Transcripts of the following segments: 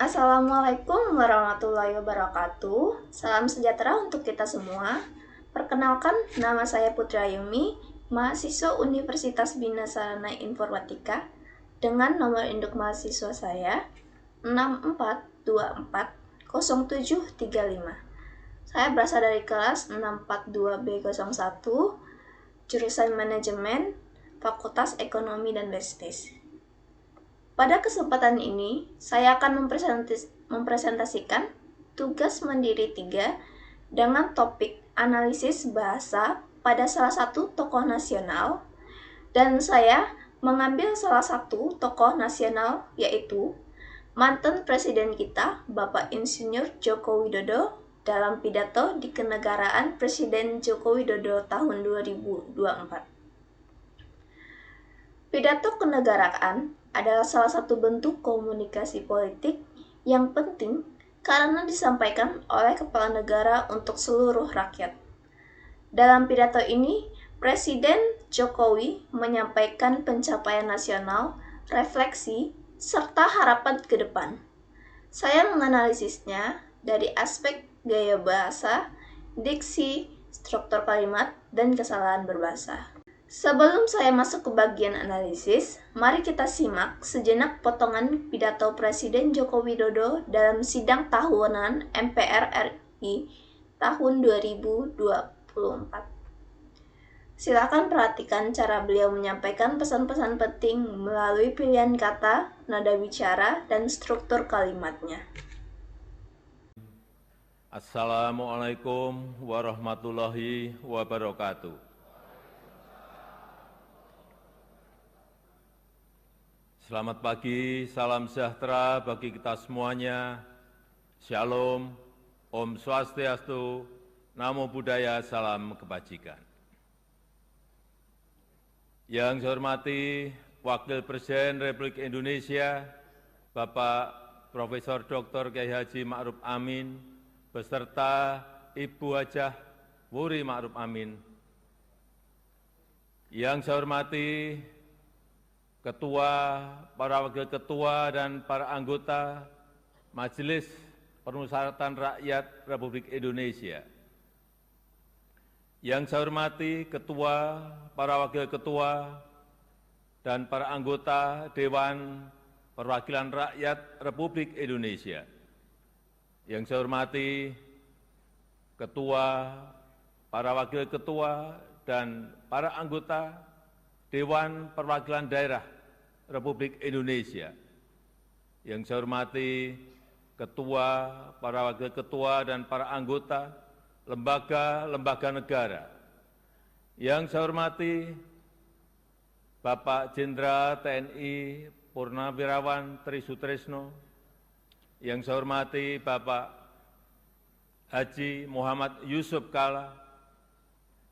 Assalamualaikum warahmatullahi wabarakatuh. Salam sejahtera untuk kita semua. Perkenalkan, nama saya Putra Yumi, mahasiswa Universitas Bina Sarana Informatika dengan nomor induk mahasiswa saya 64240735. Saya berasal dari kelas 642B01, jurusan Manajemen, Fakultas Ekonomi dan Bisnis. Pada kesempatan ini, saya akan mempresentasikan tugas mandiri 3 dengan topik analisis bahasa pada salah satu tokoh nasional, dan saya mengambil salah satu tokoh nasional yaitu mantan Presiden kita, Bapak Insinyur Joko Widodo, dalam pidato di kenegaraan Presiden Joko Widodo tahun 2024. Pidato kenegaraan adalah salah satu bentuk komunikasi politik yang penting karena disampaikan oleh kepala negara untuk seluruh rakyat. Dalam pidato ini, Presiden Jokowi menyampaikan pencapaian nasional, refleksi, serta harapan ke depan. Saya menganalisisnya dari aspek gaya bahasa, diksi, struktur kalimat, dan kesalahan berbahasa. Sebelum saya masuk ke bagian analisis, mari kita simak sejenak potongan pidato Presiden Joko Widodo dalam sidang tahunan MPR RI tahun 2024. Silakan perhatikan cara beliau menyampaikan pesan-pesan penting melalui pilihan kata, nada bicara, dan struktur kalimatnya. Assalamualaikum warahmatullahi wabarakatuh. Selamat pagi, salam sejahtera bagi kita semuanya. Shalom, Om Swastiastu, Namo Buddhaya, salam kebajikan. Yang saya hormati Wakil Presiden Republik Indonesia, Bapak Profesor Dr. Kiai Haji Ma'ruf Amin, beserta Ibu Hajah Wuri Ma'ruf Amin. Yang saya hormati Ketua, para Wakil Ketua, dan para anggota Majelis Permusyawaratan Rakyat Republik Indonesia. Yang saya hormati Ketua, para Wakil Ketua, dan para anggota Dewan Perwakilan Rakyat Republik Indonesia. Yang saya hormati Ketua, para Wakil Ketua, dan para anggota Dewan Perwakilan Daerah Republik Indonesia. Yang saya hormati Ketua, para Wakil Ketua, dan para anggota lembaga-lembaga negara. Yang saya hormati Bapak Jenderal TNI Purnawirawan Tri Sutrisno. Yang saya hormati Bapak Haji Muhammad Yusuf Kalla.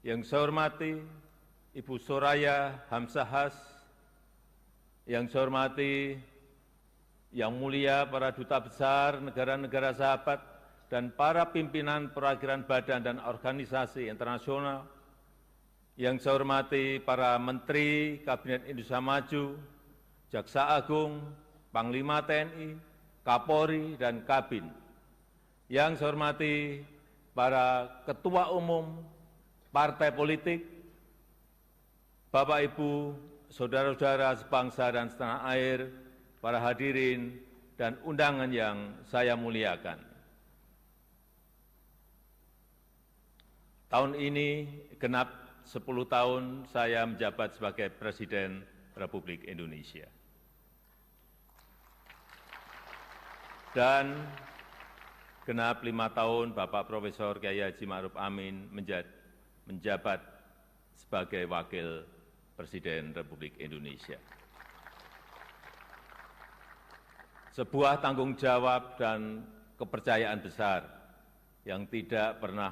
Yang saya hormati Ibu Soraya Hamsahas. Yang saya hormati Yang Mulia para Duta Besar negara-negara sahabat dan para pimpinan perwakilan badan dan organisasi internasional. Yang saya hormati para Menteri Kabinet Indonesia Maju, Jaksa Agung, Panglima TNI, Kapolri, dan Kabin. Yang saya hormati para Ketua Umum Partai Politik, Bapak Ibu, saudara-saudara sebangsa dan setanah air, para hadirin dan undangan yang saya muliakan. Tahun ini genap 10 tahun saya menjabat sebagai Presiden Republik Indonesia. Dan genap 5 tahun Bapak Profesor Kiai Haji Ma'ruf Amin menjabat sebagai Wakil Presiden Republik Indonesia. Sebuah tanggung jawab dan kepercayaan besar yang tidak pernah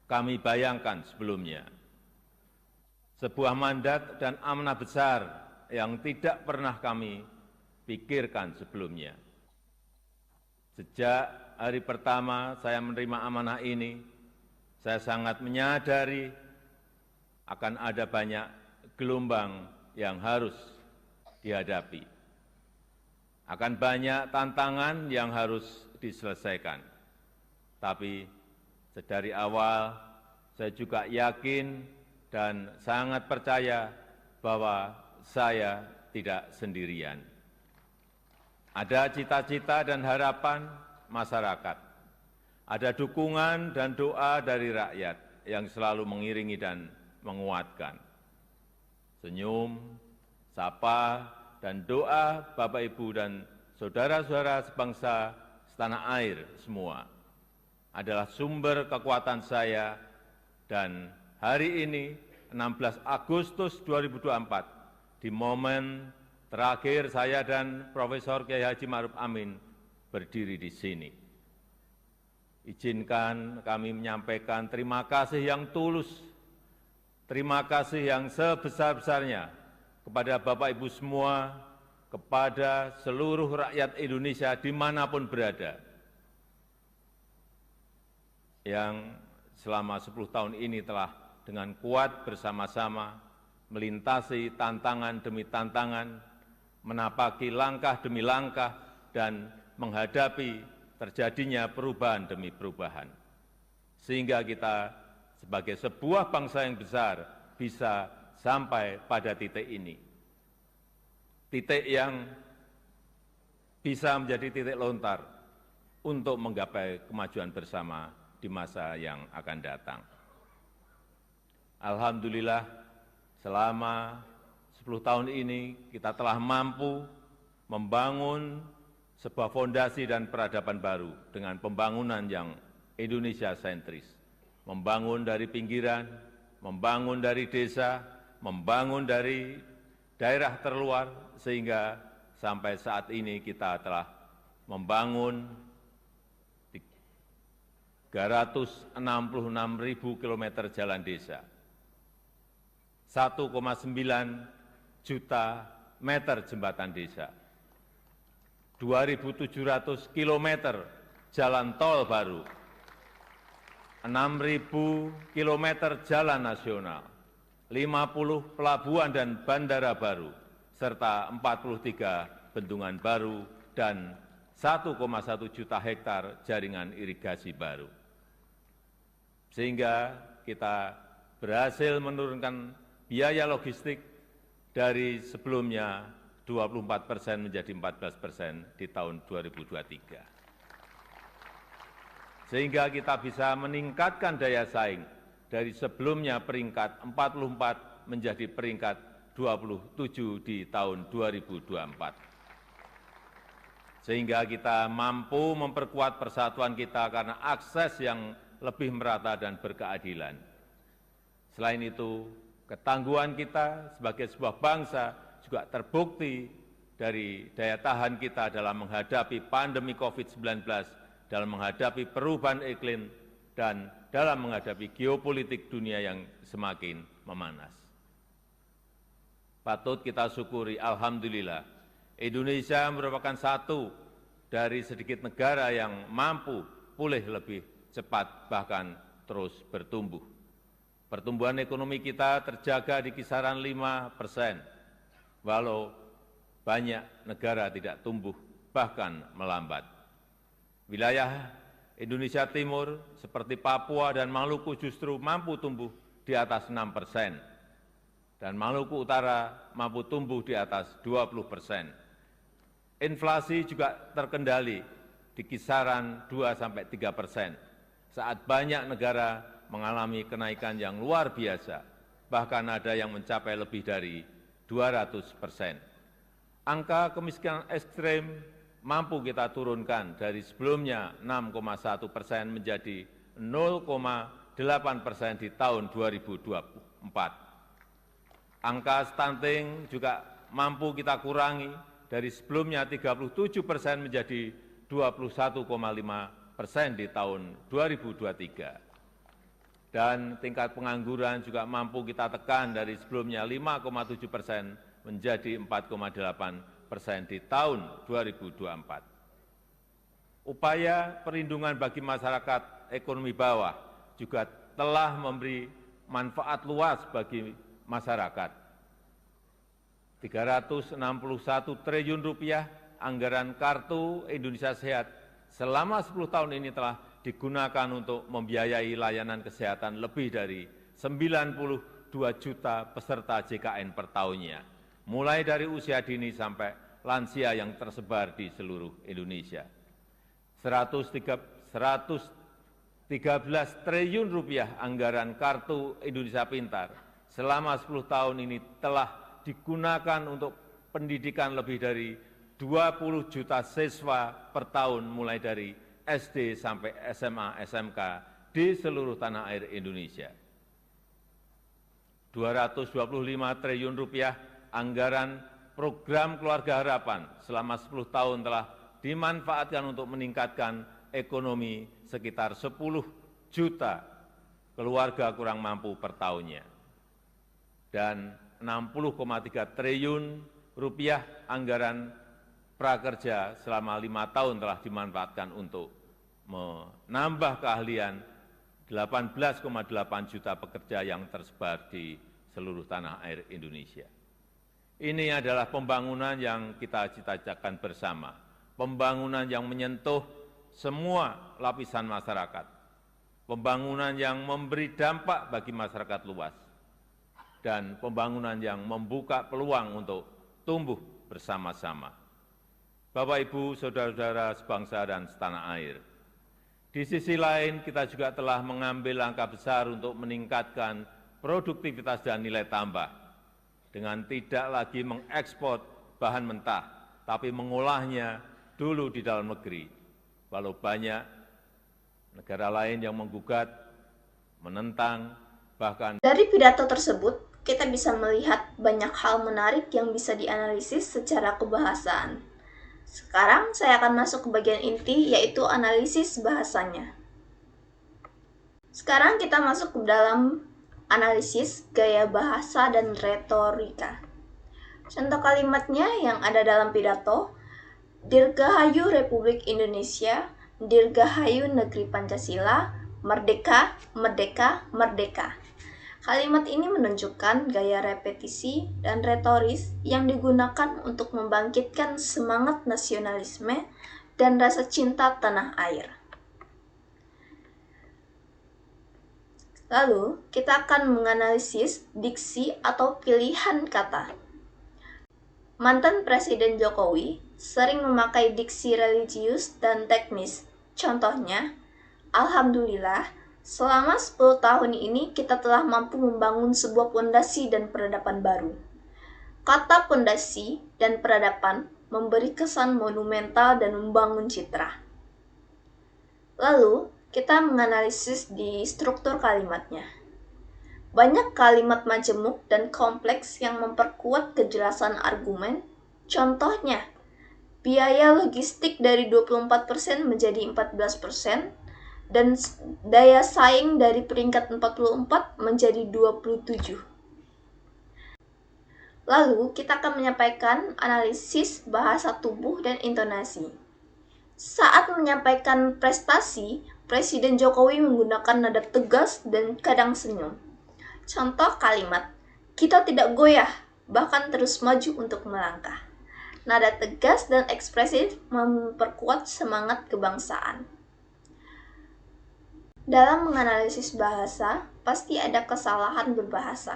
kami bayangkan sebelumnya. Sebuah mandat dan amanah besar yang tidak pernah kami pikirkan sebelumnya. Sejak hari pertama saya menerima amanah ini, saya sangat menyadari akan ada banyak gelombang yang harus dihadapi. Akan banyak tantangan yang harus diselesaikan. Tapi sedari awal saya juga yakin dan sangat percaya bahwa saya tidak sendirian. Ada cita-cita dan harapan masyarakat. Ada dukungan dan doa dari rakyat yang selalu mengiringi dan menguatkan. Senyum, sapa, dan doa Bapak, Ibu, dan saudara-saudara sebangsa setanah air semua adalah sumber kekuatan saya, dan hari ini 16 Agustus 2024 di momen terakhir saya dan Profesor Kiai Haji Ma'ruf Amin berdiri di sini. Izinkan kami menyampaikan terima kasih yang tulus, terima kasih yang sebesar-besarnya kepada Bapak Ibu semua, kepada seluruh rakyat Indonesia dimanapun berada, yang selama 10 tahun ini telah dengan kuat bersama-sama melintasi tantangan demi tantangan, menapaki langkah demi langkah, dan menghadapi terjadinya perubahan demi perubahan. Sehingga kita sebagai sebuah bangsa yang besar bisa sampai pada titik ini. Titik yang bisa menjadi titik lontar untuk menggapai kemajuan bersama di masa yang akan datang. Alhamdulillah, selama 10 tahun ini kita telah mampu membangun sebuah fondasi dan peradaban baru dengan pembangunan yang Indonesia sentris. Membangun dari pinggiran, membangun dari desa, membangun dari daerah terluar, sehingga sampai saat ini kita telah membangun 366.000 km jalan desa, 1,9 juta meter jembatan desa, 2.700 km jalan tol baru, 6.000 km jalan nasional, 50 pelabuhan dan bandara baru, serta 43 bendungan baru dan 1,1 juta hektar jaringan irigasi baru. Sehingga kita berhasil menurunkan biaya logistik dari sebelumnya 24% menjadi 14% di tahun 2023. Sehingga kita bisa meningkatkan daya saing dari sebelumnya peringkat 44 menjadi peringkat 27 di tahun 2024. Sehingga kita mampu memperkuat persatuan kita karena akses yang lebih merata dan berkeadilan. Selain itu, ketangguhan kita sebagai sebuah bangsa juga terbukti dari daya tahan kita dalam menghadapi pandemi COVID-19, dalam menghadapi perubahan iklim, dan dalam menghadapi geopolitik dunia yang semakin memanas. Patut kita syukuri, alhamdulillah, Indonesia merupakan satu dari sedikit negara yang mampu pulih lebih cepat, bahkan terus bertumbuh. Pertumbuhan ekonomi kita terjaga di kisaran 5%, walau banyak negara tidak tumbuh, bahkan melambat. Wilayah Indonesia Timur seperti Papua dan Maluku justru mampu tumbuh di atas 6%, dan Maluku Utara mampu tumbuh di atas 20%. Inflasi juga terkendali di kisaran 2–3%, saat banyak negara mengalami kenaikan yang luar biasa, bahkan ada yang mencapai lebih dari 200%. Angka kemiskinan ekstrem mampu kita turunkan dari sebelumnya 6,1% menjadi 0,8% di tahun 2024. Angka stunting juga mampu kita kurangi dari sebelumnya 37% menjadi 21,5% di tahun 2023. Dan tingkat pengangguran juga mampu kita tekan dari sebelumnya 5,7% menjadi 4,8% di tahun 2024. Upaya perlindungan bagi masyarakat ekonomi bawah juga telah memberi manfaat luas bagi masyarakat. 361 triliun rupiah anggaran Kartu Indonesia Sehat selama 10 tahun ini telah digunakan untuk membiayai layanan kesehatan lebih dari 92 juta peserta JKN per tahunnya, mulai dari usia dini sampai lansia yang tersebar di seluruh Indonesia. 113 triliun rupiah anggaran Kartu Indonesia Pintar selama 10 tahun ini telah digunakan untuk pendidikan lebih dari 20 juta siswa per tahun mulai dari SD sampai SMA, SMK di seluruh tanah air Indonesia. 225 triliun rupiah anggaran program Keluarga Harapan selama 10 tahun telah dimanfaatkan untuk meningkatkan ekonomi sekitar 10 juta keluarga kurang mampu per tahunnya. Dan 60,3 triliun rupiah anggaran prakerja selama 5 tahun telah dimanfaatkan untuk menambah keahlian 18,8 juta pekerja yang tersebar di seluruh tanah air Indonesia. Ini adalah pembangunan yang kita cita-citakan bersama, pembangunan yang menyentuh semua lapisan masyarakat, pembangunan yang memberi dampak bagi masyarakat luas, dan pembangunan yang membuka peluang untuk tumbuh bersama-sama. Bapak, Ibu, saudara-saudara sebangsa dan setanah air, di sisi lain kita juga telah mengambil langkah besar untuk meningkatkan produktivitas dan nilai tambah dengan tidak lagi mengekspor bahan mentah, tapi mengolahnya dulu di dalam negeri. Walau banyak negara lain yang menggugat, menentang, bahkan. Dari pidato tersebut, kita bisa melihat banyak hal menarik yang bisa dianalisis secara kebahasaan. Sekarang saya akan masuk ke bagian inti, yaitu analisis bahasanya. Sekarang kita masuk ke dalam analisis gaya bahasa dan retorika. Contoh kalimatnya yang ada dalam pidato, Dirgahayu Republik Indonesia, Dirgahayu Negeri Pancasila, Merdeka, Merdeka, Merdeka. Kalimat ini menunjukkan gaya repetisi dan retoris yang digunakan untuk membangkitkan semangat nasionalisme dan rasa cinta tanah air. Lalu, kita akan menganalisis diksi atau pilihan kata. Mantan Presiden Jokowi sering memakai diksi religius dan teknis. Contohnya, Alhamdulillah, selama 10 tahun ini kita telah mampu membangun sebuah pondasi dan peradaban baru. Kata pondasi dan peradaban memberi kesan monumental dan membangun citra. Lalu, kita menganalisis di struktur kalimatnya. Banyak kalimat majemuk dan kompleks yang memperkuat kejelasan argumen. Contohnya, biaya logistik dari 24% menjadi 14%, dan daya saing dari peringkat 44 menjadi 27. Lalu, kita akan menyampaikan analisis bahasa tubuh dan intonasi. Saat menyampaikan prestasi, Presiden Jokowi menggunakan nada tegas dan kadang senyum. Contoh kalimat, kita tidak goyah, bahkan terus maju untuk melangkah. Nada tegas dan ekspresif memperkuat semangat kebangsaan. Dalam menganalisis bahasa, pasti ada kesalahan berbahasa.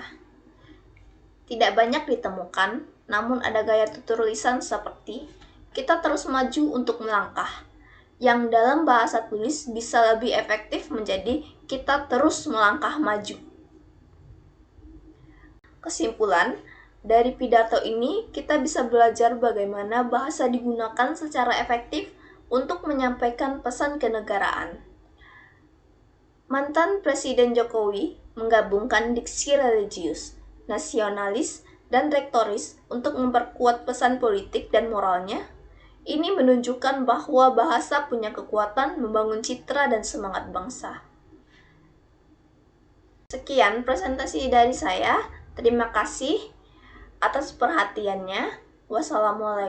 Tidak banyak ditemukan, namun ada gaya tutur lisan seperti kita terus maju untuk melangkah, yang dalam bahasa tulis bisa lebih efektif menjadi kita terus melangkah maju. Kesimpulan, dari pidato ini kita bisa belajar bagaimana bahasa digunakan secara efektif untuk menyampaikan pesan kenegaraan. Mantan Presiden Jokowi menggabungkan diksi religius, nasionalis, dan retoris untuk memperkuat pesan politik dan moralnya. Ini menunjukkan bahwa bahasa punya kekuatan membangun citra dan semangat bangsa. Sekian presentasi dari saya. Terima kasih atas perhatiannya. Wassalamualaikum.